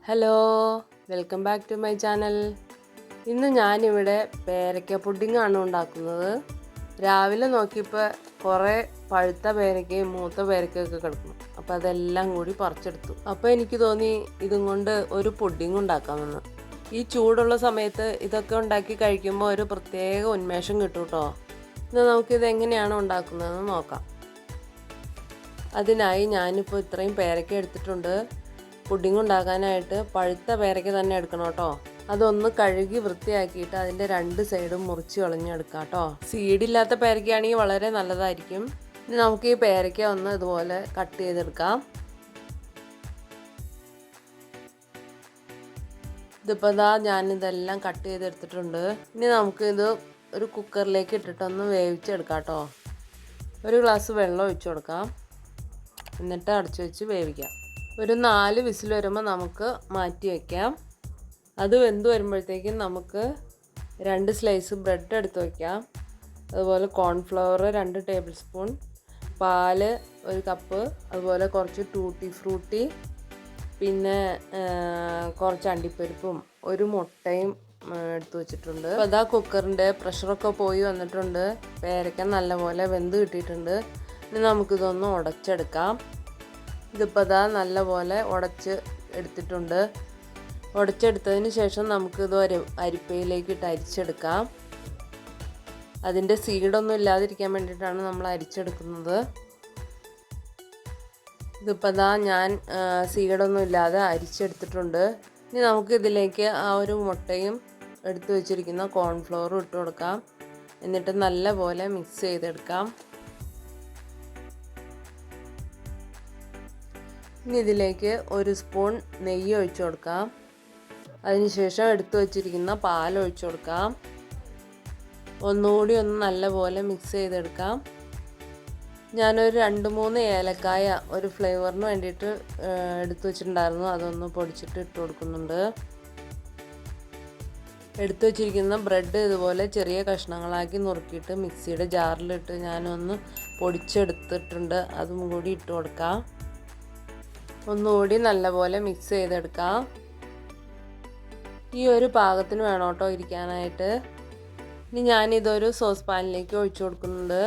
Hello, welcome back to my channel. ഇന്ന് ഞാനിവിടെ പേരയ്ക്ക പുഡിങ്ങാണ് ഉണ്ടാക്കുന്നത്. രാവിലെ നോക്കിയപ്പോൾ കുറേ പഴുത്ത പേരയ്ക്കയും മൂത്ത പേരയ്ക്കയൊക്കെ കിടക്കും. അപ്പോൾ അതെല്ലാം കൂടി പറിച്ചെടുത്തു. അപ്പോൾ എനിക്ക് തോന്നി ഇതും കൊണ്ട് ഒരു പുഡിങ് ഉണ്ടാക്കാമെന്ന്. ഈ ചൂടുള്ള സമയത്ത് ഇതൊക്കെ ഉണ്ടാക്കി കഴിക്കുമ്പോൾ ഒരു പ്രത്യേക ഉന്മേഷം കിട്ടും കേട്ടോ. ഇന്ന് നമുക്കിത് എങ്ങനെയാണ് ഉണ്ടാക്കുന്നതെന്ന് നോക്കാം. അതിനായി ഞാനിപ്പോൾ ഇത്രയും പേരയ്ക്ക എടുത്തിട്ടുണ്ട്. പുഡിങ് ഉണ്ടാക്കാനായിട്ട് പഴുത്ത പേരയ്ക്ക തന്നെ എടുക്കണം കേട്ടോ. അതൊന്ന് കഴുകി വൃത്തിയാക്കിയിട്ട് അതിൻ്റെ രണ്ട് സൈഡും മുറിച്ച് കളഞ്ഞെടുക്കാം കേട്ടോ. സീഡില്ലാത്ത പേരയ്ക്കയാണെങ്കിൽ വളരെ നല്ലതായിരിക്കും. ഇനി നമുക്ക് ഈ പേരയ്ക്ക ഒന്ന് ഇതുപോലെ കട്ട് ചെയ്തെടുക്കാം. ഇതിപ്പോൾ ഞാനിതെല്ലാം കട്ട് ചെയ്തെടുത്തിട്ടുണ്ട്. ഇനി നമുക്കിത് ഒരു കുക്കറിലേക്ക് ഇട്ടിട്ടൊന്ന് വേവിച്ചെടുക്കാം കേട്ടോ. ഒരു ഗ്ലാസ് വെള്ളം ഒഴിച്ചു കൊടുക്കാം. എന്നിട്ട് അടച്ചു വെച്ച് വേവിക്കാം. ഒരു 4 വിസിൽ വരുമ്പോൾ നമുക്ക് മാറ്റി വയ്ക്കാം. അത് വെന്ത് വരുമ്പോഴത്തേക്കും നമുക്ക് 2 സ്ലൈസ് ബ്രെഡ് എടുത്ത് വയ്ക്കാം. അതുപോലെ കോൺഫ്ലവർ 2 ടേബിൾ സ്പൂൺ, പാല് 1 കപ്പ്, അതുപോലെ കുറച്ച് ടൂട്ടി ഫ്രൂട്ടി, പിന്നെ കുറച്ച് അണ്ടിപ്പരിപ്പും 1 മുട്ടയും എടുത്ത് വെച്ചിട്ടുണ്ട്. അപ്പോൾ അതാ കുക്കറിൻ്റെ പ്രഷറൊക്കെ പോയി വന്നിട്ടുണ്ട്. പേരയ്ക്ക നല്ലപോലെ വെന്ത് കിട്ടിയിട്ടുണ്ട്. ഇനി നമുക്കിതൊന്ന് ഉടച്ചെടുക്കാം. ഇതിപ്പോൾ നല്ലപോലെ ഉടച്ച് എടുത്തിട്ടുണ്ട്. ഉടച്ചെടുത്തതിന് ശേഷം നമുക്കിത് അരിപ്പയിലേക്ക് ഇട്ട് അരിച്ചെടുക്കാം. അതിൻ്റെ സീഡൊന്നും ഇല്ലാതിരിക്കാൻ വേണ്ടിയിട്ടാണ് നമ്മൾ അരിച്ചെടുക്കുന്നത്. ഇതിപ്പോൾ ഞാൻ സീഡൊന്നും ഇല്ലാതെ അരിച്ചെടുത്തിട്ടുണ്ട്. ഇനി നമുക്ക് ഇതിലേക്ക് ആ ഒരു മുട്ടയും എടുത്ത് വെച്ചിരിക്കുന്ന കോൺഫ്ലവറും ഇട്ട് കൊടുക്കാം. എന്നിട്ട് നല്ലപോലെ മിക്സ് ചെയ്തെടുക്കാം. ഇനി ഇതിലേക്ക് 1 സ്പൂൺ നെയ്യ് ഒഴിച്ചു കൊടുക്കാം. അതിനുശേഷം എടുത്തു വച്ചിരിക്കുന്ന പാൽ ഒഴിച്ചു കൊടുക്കാം. ഒന്നുകൂടി ഒന്ന് നല്ലപോലെ മിക്സ് ചെയ്തെടുക്കാം. ഞാനൊരു 2-3 ഏലക്കായ ഒരു ഫ്ലേവറിന് വേണ്ടിയിട്ട് എടുത്തു വെച്ചിട്ടുണ്ടായിരുന്നു. അതൊന്ന് പൊടിച്ചിട്ട് ഇട്ട് കൊടുക്കുന്നുണ്ട്. എടുത്തു വച്ചിരിക്കുന്ന ബ്രെഡ് ഇതുപോലെ ചെറിയ കഷ്ണങ്ങളാക്കി നുറുക്കിയിട്ട് മിക്സിയുടെ ജാറിലിട്ട് ഞാനൊന്ന് പൊടിച്ചെടുത്തിട്ടുണ്ട്. അതും കൂടി ഇട്ട് കൊടുക്കാം. ഒന്നുകൂടി നല്ലപോലെ മിക്സ് ചെയ്തെടുക്കാം. ഈ ഒരു പാകത്തിന് വേണം കേട്ടോ ഇരിക്കാനായിട്ട്. ഇനി ഞാനിതൊരു സോസ് പാനിലേക്ക് ഒഴിച്ചു കൊടുക്കുന്നുണ്ട്.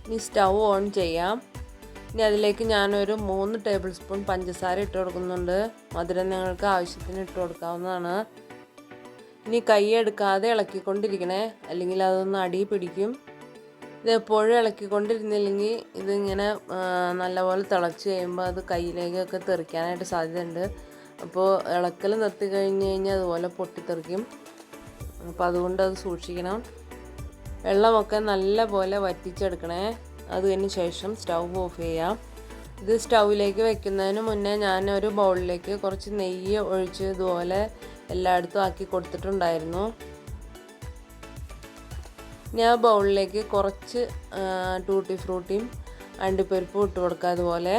ഇനി സ്റ്റൗ ഓൺ ചെയ്യാം. ഇനി അതിലേക്ക് ഞാനൊരു 3 ടേബിൾ സ്പൂൺ പഞ്ചസാര ഇട്ട് കൊടുക്കുന്നുണ്ട്. മധുരം നിങ്ങൾക്ക് ആവശ്യത്തിന് ഇട്ട് കൊടുക്കാവുന്നതാണ്. ഇനി കൈ എടുക്കാതെ ഇളക്കിക്കൊണ്ടിരിക്കണേ, അല്ലെങ്കിൽ അതൊന്ന് അടി പിടിക്കും. ഇത് എപ്പോഴും ഇളക്കിക്കൊണ്ടിരുന്നില്ലെങ്കിൽ ഇതിങ്ങനെ നല്ലപോലെ തിളച്ച് കഴിയുമ്പോൾ അത് കയ്യിലേക്കൊക്കെ തെറിക്കാനായിട്ട് സാധ്യതയുണ്ട്. അപ്പോൾ ഇളക്കൽ നിർത്തി കഴിഞ്ഞ് കഴിഞ്ഞാൽ അതുപോലെ പൊട്ടിത്തെറിക്കും. അപ്പോൾ അതുകൊണ്ട് അത് സൂക്ഷിക്കണം. വെള്ളമൊക്കെ നല്ലപോലെ വറ്റിച്ചെടുക്കണേ. അതിന് ശേഷം സ്റ്റൗ ഓഫ് ചെയ്യാം. ഇത് സ്റ്റൗവിലേക്ക് വെക്കുന്നതിന് മുന്നേ ഞാനൊരു ബൗളിലേക്ക് കുറച്ച് നെയ്യ് ഒഴിച്ച് ഇതുപോലെ എല്ലായിടത്തും ആക്കി കൊടുത്തിട്ടുണ്ടായിരുന്നു. ഞാൻ ബൗളിലേക്ക് കുറച്ച് ടൂട്ടി ഫ്രൂട്ടിയും അണ്ടിപ്പരിപ്പും ഇട്ട് കൊടുക്കുക. അതുപോലെ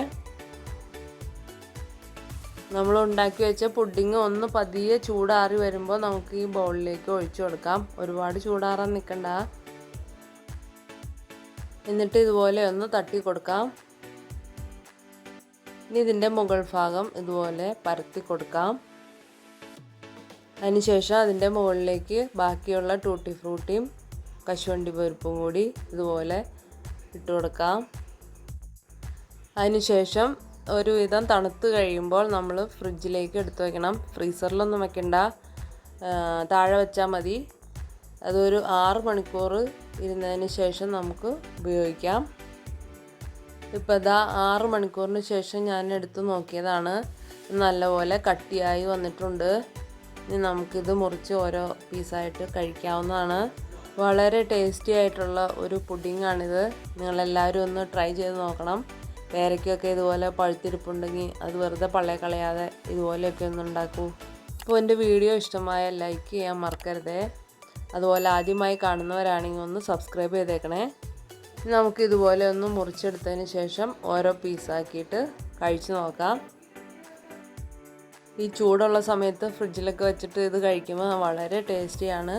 നമ്മൾ ഉണ്ടാക്കി വെച്ച പുഡിങ് ഒന്ന് പതിയെ ചൂടാറി വരുമ്പോൾ നമുക്ക് ഈ ബൗളിലേക്ക് ഒഴിച്ചു കൊടുക്കാം. ഒരുപാട് ചൂടാറാൻ നിൽക്കണ്ട. എന്നിട്ട് ഇതുപോലെ ഒന്ന് തട്ടി കൊടുക്കാം. ഇനി ഇതിൻ്റെ മുകൾ ഭാഗം ഇതുപോലെ പരത്തി കൊടുക്കാം. അതിനുശേഷം അതിൻ്റെ മുകളിലേക്ക് ബാക്കിയുള്ള ടൂട്ടി ഫ്രൂട്ടിയും കശുവണ്ടി പരിപ്പും കൂടി ഇതുപോലെ ഇട്ട് കൊടുക്കാം. അതിനുശേഷം ഒരുവിധം തണുത്ത് കഴിയുമ്പോൾ നമ്മൾ ഫ്രിഡ്ജിലേക്ക് എടുത്ത് വയ്ക്കണം. ഫ്രീസറിലൊന്നും വെക്കണ്ട, താഴെ വെച്ചാൽ മതി. അതൊരു 6 മണിക്കൂർ ഇരുന്നതിന് ശേഷം നമുക്ക് ഉപയോഗിക്കാം. ഇപ്പോൾ 6 മണിക്കൂറിന് ശേഷം ഞാൻ എടുത്ത് നോക്കിയതാണ്. നല്ലപോലെ കട്ടിയായി വന്നിട്ടുണ്ട്. ഇനി നമുക്കിത് മുറിച്ച് ഓരോ പീസായിട്ട് കഴിക്കാവുന്നതാണ്. വളരെ ടേസ്റ്റി ആയിട്ടുള്ള ഒരു പുഡിങ്ങാണിത്. നിങ്ങളെല്ലാവരും ഒന്ന് ട്രൈ ചെയ്ത് നോക്കണം. പേരയ്ക്കൊക്കെ ഇതുപോലെ പഴുത്തിരിപ്പുണ്ടെങ്കിൽ അത് വെറുതെ കളയാതെ ഇതുപോലെയൊക്കെ ഒന്ന് ഉണ്ടാക്കൂ. അപ്പോൾ എൻ്റെ വീഡിയോ ഇഷ്ടമായ ലൈക്ക് ചെയ്യാൻ മറക്കരുതേ. അതുപോലെ ആദ്യമായി കാണുന്നവരാണെങ്കിൽ ഒന്ന് സബ്സ്ക്രൈബ് ചെയ്തേക്കണേ. നമുക്ക് ഇതുപോലെ ഒന്ന് മുറിച്ചെടുത്തതിന് ശേഷം ഓരോ പീസാക്കിയിട്ട് കഴിച്ച് നോക്കാം. ഈ ചൂടുള്ള സമയത്ത് ഫ്രിഡ്ജിലൊക്കെ വെച്ചിട്ട് ഇത് കഴിക്കുമ്പോൾ വളരെ ടേസ്റ്റിയാണ്.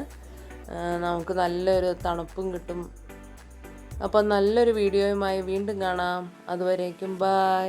നമുക്ക് നല്ലൊരു തണുപ്പും കിട്ടും. അപ്പോൾ നല്ലൊരു വീഡിയോയുമായി വീണ്ടും കാണാം. അതുവരേക്കും ബൈ.